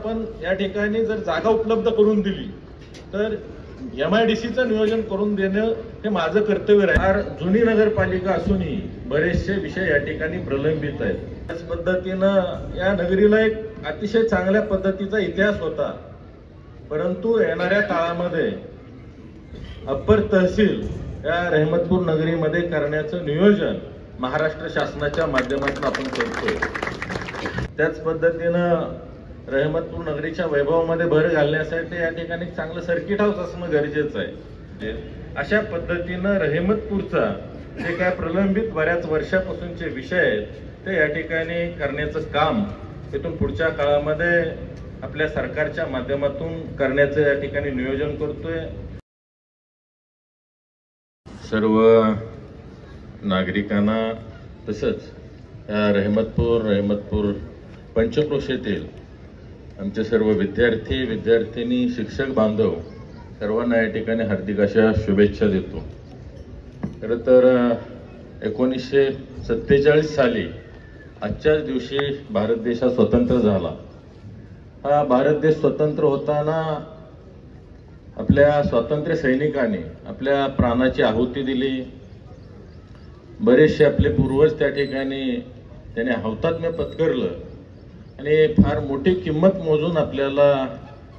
पण या ठिकाणी जर जागा उपलब्ध करून दिली तर MIDCचं नियोजन करून देणं हे माझं कर्तव्य आहे। फार जुनी नगरपालिका असूनही बरेचसे विषय या ठिकाणी प्रलंबित आहेत। त्याच पद्धतीनं या नगरीला एक अतिशय चांगल्या पद्धतीचा इतिहास होता, परंतु येणाऱ्या काळामध्ये अप्पर तहसील या रहमतपूर नगरीमध्ये करण्याचं नियोजन महाराष्ट्र शासनाच्या माध्यमातून आपण करतोय। त्याच पद्धतीनं रहमतपूर नगरीच्या वैभवामध्ये भर घालण्यासाठी या ठिकाणी चांगलं सर्किट हाऊस असणं गरजेचं आहे। अशा पद्धतीनं रहमतपूरचा जे काय प्रलंबित बऱ्याच वर्षापासूनचे विषय आहेत ते या ठिकाणी करण्याचं काम इथून पुढच्या काळामध्ये आपल्या सरकारच्या माध्यमातून करण्याचं या ठिकाणी नियोजन करतोय। सर्व नागरिकांना तसंच या रहमतपूर पंचक्रोशीतील आमचे सर्व विद्यार्थी शिक्षक बांधव सर्वांना या ठिकाणी हार्दिक अशा शुभेच्छा देतो। खरं तर 1947 साली आजच्याच दिवशी भारत देश स्वतंत्र झाला। हा भारत देश स्वतंत्र होताना आपल्या स्वातंत्र्य सैनिकांनी आपल्या प्राणाची आहुती दिली। बरेचसे आपले पूर्वज त्या ठिकाणी त्याने हौतात्म्य पत्करलं आणि फार मोठी किंमत मोजून आपल्याला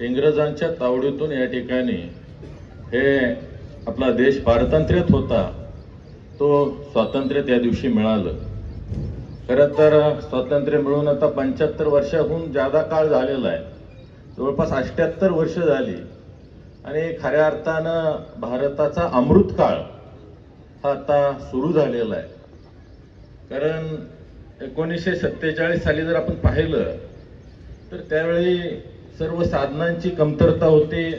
इंग्रजांच्या तावडीतून या ठिकाणी हे आपला देश पारतंत्र्यात होता तो स्वातंत्र्य त्या दिवशी मिळालं। खरं तर स्वातंत्र्य मिळून आता 75 वर्षाहून जादा काळ झालेला आहे, जवळपास 78 वर्ष झाली आणि खऱ्या अर्थानं भारताचा अमृतकाळ हा आता सुरू झालेला आहे। कारण 1947 साली जर आपण पाहिलं तर त्यावेळी सर्व साधनांची कमतरता होती,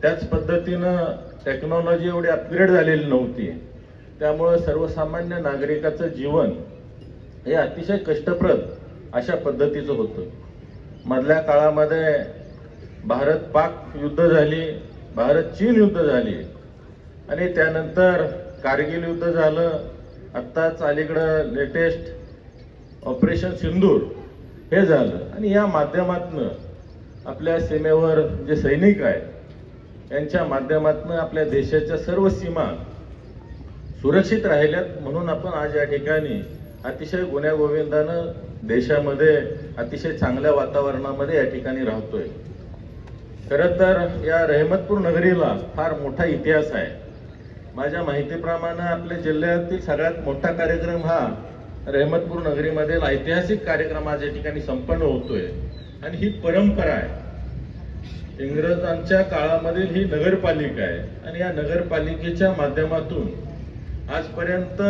त्याच पद्धतीनं टेक्नॉलॉजी एवढी अपग्रेड झालेली नव्हती, त्यामुळे सर्वसामान्य नागरिकाचं जीवन हे अतिशय कष्टप्रद अशा पद्धतीचं होतं। मधल्या काळामध्ये भारत पाक युद्ध झाली, भारत चीन युद्ध झाली आणि त्यानंतर कारगिल युद्ध झालं, आत्ताच अलीकडं लेटेस्ट ऑपरेशन सिंदूर हे झालं आणि या माध्यमातून आपल्या सीमेवर जे सैनिक आहेत यांच्या माध्यमातून आपल्या देशाच्या सर्व सीमा सुरक्षित राहिल्यात। म्हणून आपण आज या ठिकाणी अतिशय गुण्यागोविंदानं देशामध्ये अतिशय चांगल्या वातावरणामध्ये या ठिकाणी राहतोय। खरं तर या रहमतपूर नगरीला फार मोठा इतिहास आहे। माझ्या माहितीप्रमाणे आपल्या जिल्ह्यातील सगळ्यात मोठा कार्यक्रम हा रहमतपूर नगरीमधील ऐतिहासिक कार्यक्रम आज या ठिकाणी संपन्न होतोय आणि ही परंपरा आहे। इंग्रजांच्या काळामधील ही नगरपालिका आहे आणि या नगरपालिकेच्या माध्यमातून आजपर्यंत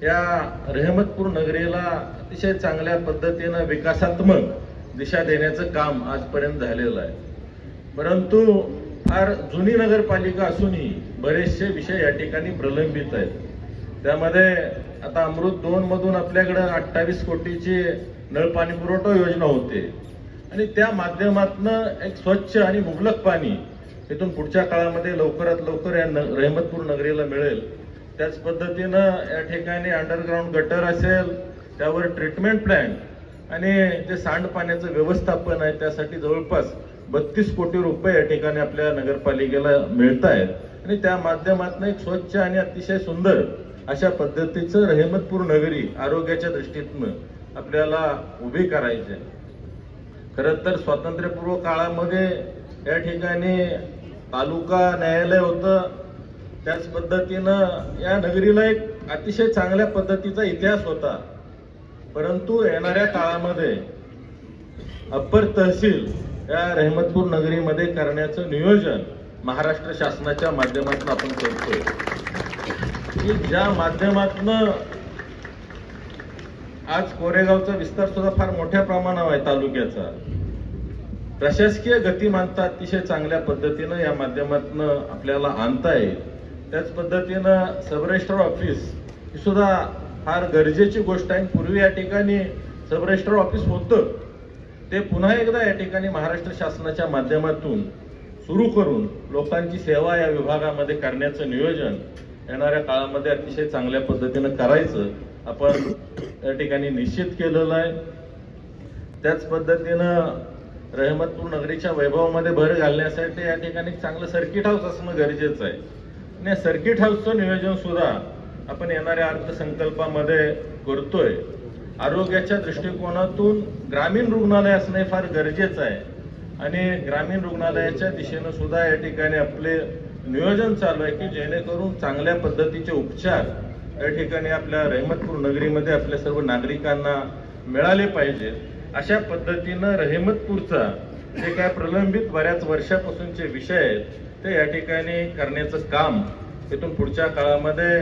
या रहमतपूर नगरीला अतिशय चांगल्या पद्धतीनं विकासात्मक दिशा देण्याचं काम आजपर्यंत झालेलं आहे। परंतु फार जुनी नगरपालिका असूनही बरेचसे विषय या ठिकाणी प्रलंबित आहेत। त्यामध्ये आता अमृत 2 मधून आपल्याकडे 28 कोटीची नळपाणी पुरवठा योजना होते आणि त्या माध्यमातून एक स्वच्छ आणि मुबलक पाणी इथून पुढच्या काळामध्ये लवकरात लवकर या रहमतपूर नगरीला मिळेल। त्याच पद्धतीनं या ठिकाणी अंडरग्राऊंड गटर असेल, त्यावर ट्रीटमेंट प्लॅन्ट आणि जे सांडपाण्याचं व्यवस्थापन आहे त्यासाठी जवळपास 32 कोटी रुपये या ठिकाणी आपल्या नगरपालिकेला मिळत आहेत आणि त्या माध्यमातून एक स्वच्छ आणि अतिशय सुंदर अशा पद्धतीचं रहमतपूर नगरी आरोग्याच्या दृष्टीतून आपल्याला उभी करायची आहे। खरं तर स्वातंत्र्यपूर्व काळामध्ये या ठिकाणी तालुका न्यायालय होतं, त्याच पद्धतीनं या नगरीला एक अतिशय चांगल्या पद्धतीचा इतिहास होता, परंतु येणाऱ्या काळामध्ये अप्पर तहसील या रहमतपूर नगरीमध्ये करण्याचं नियोजन महाराष्ट्र शासनाच्या माध्यमातून आपण करतोय की ज्या माध्यमातून आज कोरेगावचा विस्तार सुद्धा फार मोठ्या प्रमाणावर आहे तालुक्याचा। प्रशासकीय गतिमानता अतिशय चांगल्या पद्धतीनं या माध्यमातून आपल्याला आणता येईल। त्याच पद्धतीनं सब रजिस्ट्रार ऑफिस ही सुद्धा फार गरजेची गोष्ट आहे। पूर्वी या ठिकाणी सब रजिस्ट्रार ऑफिस होतं, ते पुन्हा एकदा या ठिकाणी महाराष्ट्र शासनाच्या माध्यमातून सुरू करून लोकांची सेवा या विभागामध्ये करण्याचं नियोजन येणाऱ्या काळामध्ये अतिशय चांगल्या पद्धतीनं करायचं आपण या ठिकाणी निश्चित केलेलं आहे। त्याच पद्धतीनं रहमतपूर नगरीच्या वैभवामध्ये भर घालण्यासाठी या ठिकाणी चांगलं सर्किट हाऊस असणं गरजेचं आहे. आणि या सर्किट हाऊसचं नियोजन सुद्धा आपण येणाऱ्या अर्थसंकल्पामध्ये करतोय. आरोग्याच्या दृष्टिकोनातून ग्रामीण रुग्णालय असणे फार गरजेचं आहे आणि ग्रामीण रुग्णालयाच्या दिशेनं सुद्धा या ठिकाणी आपले नियोजन चालू आहे की जेणेकरून चांगल्या पद्धतीचे उपचार या ठिकाणी आपल्या रहमतपूर नगरीमध्ये आपल्या सर्व नागरिकांना मिळाले पाहिजे. अशा पद्धतीनं रहमतपूरचा जे काय प्रलंबित बऱ्याच वर्षापासूनचे विषय आहेत ते या ठिकाणी करण्याचं काम इथून पुढच्या काळामध्ये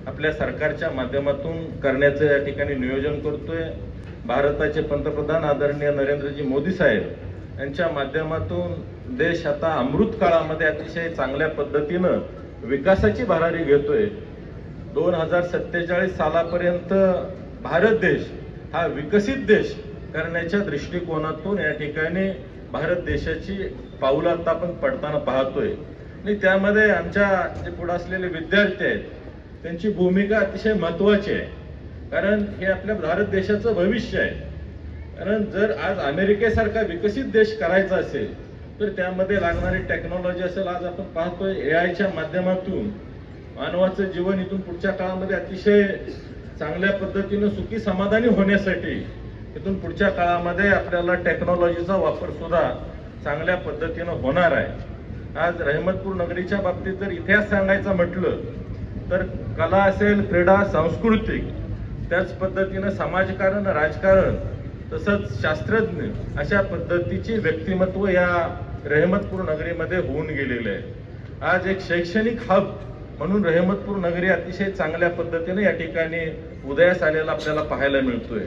आपल्या सरकारच्या माध्यमातून करण्याचं या ठिकाणी नियोजन करतोय. भारताचे पंतप्रधान आदरणीय नरेंद्रजी मोदी साहेब यांच्या माध्यमातून देश आता अमृत काळामध्ये अतिशय चांगल्या पद्धतीनं विकासाची भरारी घेतोय. 2047 सालापर्यंत भारत देश हा विकसित देश करण्याच्या दृष्टिकोनातून या ठिकाणी भारत देशाची पावलं आता आपण पडताना पाहतोय. आणि त्यामध्ये आमच्या जे पुढे असलेले विद्यार्थी आहेत त्यांची भूमिका अतिशय महत्वाची आहे, कारण हे आपल्या भारत देशाचं भविष्य आहे. कारण जर आज अमेरिकेसारखा विकसित देश करायचा असेल तर त्यामध्ये लागणारी टेक्नॉलॉजी असेल. आज आपण पाहतोय एआयच्या माध्यमातून मानवाचं जीवन इथून पुढच्या काळामध्ये अतिशय चांगल्या पद्धतीनं सुखी समाधानी होण्यासाठी इथून पुढच्या काळामध्ये आपल्याला टेक्नॉलॉजीचा वापर सुद्धा चांगल्या पद्धतीनं होणार आहे. आज रहमतपूर नगरीच्या बाबतीत जर इतिहास सांगायचा म्हटलं तर कला असेल, क्रीडा, सांस्कृतिक, त्याच पद्धतीनं समाजकारण, राजकारण तसंच शास्त्रज्ञ अशा पद्धतीची व्यक्तिमत्व या रहमतपूर नगरीमध्ये होऊन गेलेले आहे. आज एक शैक्षणिक हब म्हणून रहमतपूर नगरी अतिशय चांगल्या पद्धतीने या ठिकाणी उदयास आलेला आपल्याला पाहायला मिळतोय.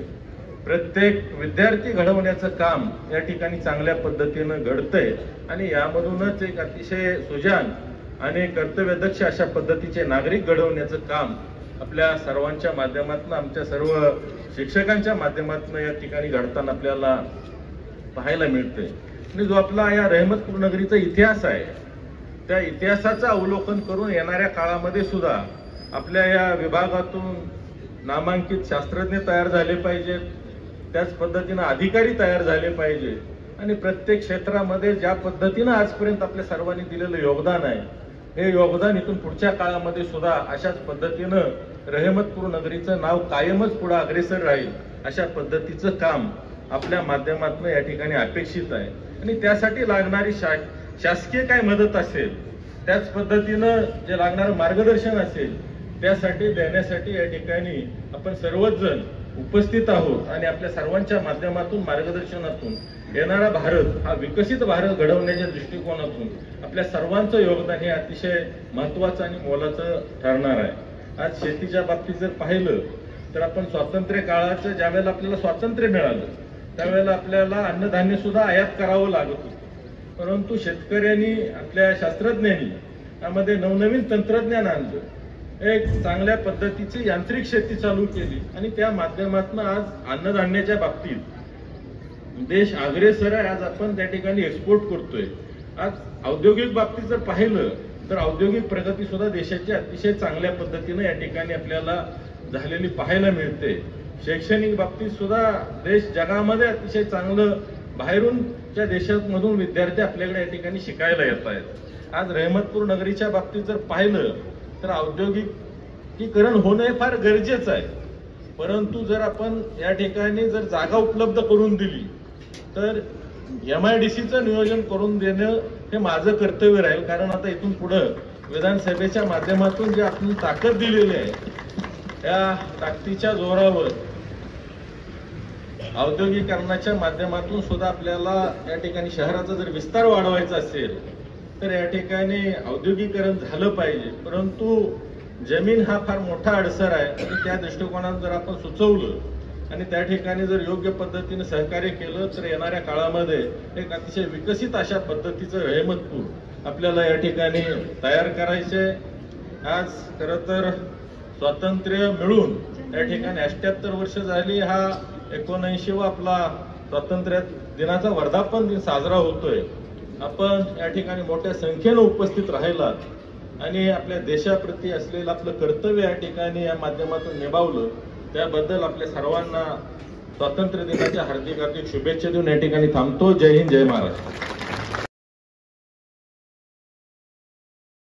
प्रत्येक विद्यार्थी घडवण्याचं काम या ठिकाणी चांगल्या पद्धतीनं घडतंय आणि यामधूनच एक अतिशय सुजाण आणि कर्तव्यदक्ष अशा पद्धतीचे नागरिक घडवण्याचं काम आपल्या सर्वांच्या माध्यमातून, आमच्या सर्व शिक्षकांच्या माध्यमातून या ठिकाणी घडताना आपल्याला पाहायला मिळतंय. आणि जो आपला या रहमतपूर नगरीचा इतिहास आहे त्या इतिहासाचं अवलोकन करून येणाऱ्या काळामध्ये सुद्धा आपल्या या विभागातून नामांकित शास्त्रज्ञ तयार झाले पाहिजेत, त्याच पद्धतीनं अधिकारी तयार झाले पाहिजे आणि प्रत्येक क्षेत्रामध्ये ज्या पद्धतीनं आजपर्यंत आपल्या सर्वांनी दिलेलं योगदान आहे हे योगदान इथून पुढच्या काळामध्ये सुद्धा अशाच पद्धतीनं रहमतपूर नगरीचं नाव कायमच पुढे अग्रेसर राहील अशा पद्धतीचं काम आपल्या माध्यमातून या ठिकाणी अपेक्षित आहे. आणि त्यासाठी लागणारी शासकीय काय मदत असेल त्याच पद्धतीनं जे लागणारं मार्गदर्शन असेल त्यासाठी देण्यासाठी या ठिकाणी आपण सर्वच जण उपस्थित आहोत आणि आपल्या सर्वांच्या माध्यमातून मार्गदर्शनातून येणारा भारत हा विकसित भारत घडवण्याच्या दृष्टिकोनातून आपल्या सर्वांचं योगदान हे अतिशय महत्वाचं आणि मोलाचं ठरणार आहे. आज शेतीच्या बाबतीत जर पाहिलं तर आपण स्वातंत्र्य काळाचं ज्यावेळेला आपल्याला स्वातंत्र्य मिळालं त्यावेळेला आपल्याला अन्नधान्य सुद्धा आयात करावं लागत होतं, परंतु शेतकऱ्यांनी, आपल्या शास्त्रज्ञांनी त्यामध्ये नवनवीन तंत्रज्ञान आणलं, एक चांगल्या पद्धतीची यांत्रिक शेती चालू केली आणि त्या माध्यमातून आज अन्नधान्याच्या बाबतीत देश अग्रेसर आहे. आज आपण त्या ठिकाणी एक्सपोर्ट करतोय. आज औद्योगिक बाबतीत जर पाहिलं तर औद्योगिक प्रगती सुद्धा देशाची अतिशय चांगल्या पद्धतीने या ठिकाणी आपल्याला झालेली पाहायला मिळते. शैक्षणिक बाबतीत सुद्धा देश जगामध्ये अतिशय चांगलं, बाहेरूनच्या देशांमधून विद्यार्थी आपल्याकडे या ठिकाणी शिकायला येत आहेत. आज रहमतपूर नगरीच्या बाबतीत जर पाहिलं तर औद्योगिकीकरण होणं हे फार गरजेचं आहे, परंतु जर आपण या ठिकाणी जर जागा उपलब्ध करून दिली तर MIDCचं नियोजन करून देणं हे माझं कर्तव्य राहील. कारण आता इथून पुढं विधानसभेच्या माध्यमातून जी आपण ताकद दिलेली आहे त्या ताकदीच्या जोरावर औद्योगिकरणाच्या माध्यमातून सुद्धा आपल्याला या ठिकाणी शहराचा जर विस्तार वाढवायचा असेल तर या ठिकाणी औद्योगिकरण झालं पाहिजे. परंतु जमीन हा फार मोठा अडसर आहे आणि त्या दृष्टिकोनातून जर आपण सुचवलं आणि त्या ठिकाणी जर योग्य पद्धतीने सहकार्य केलं तर येणाऱ्या काळामध्ये एक अतिशय विकसित अशा पद्धतीचं रहमतपूर आपल्याला या ठिकाणी तयार करायचे. आज खरं तर स्वातंत्र्य मिळून या ठिकाणी 78 वर्ष झाली. हा 79वा आपला स्वातंत्र्य दिनाचा वर्धापन दिन साजरा होतोय. आपण या ठिकाणी मोठ्या संख्येनं उपस्थित राहिलात आणि आपल्या देशाप्रती असलेलं आपलं कर्तव्य या ठिकाणी या माध्यमातून निभावलं त्याबद्दल आपल्या सर्वांना स्वातंत्र्य दिनाच्या हार्दिक हार्दिक शुभेच्छा देऊन या ठिकाणी थांबतो. जय हिंद, जय महाराष्ट्र.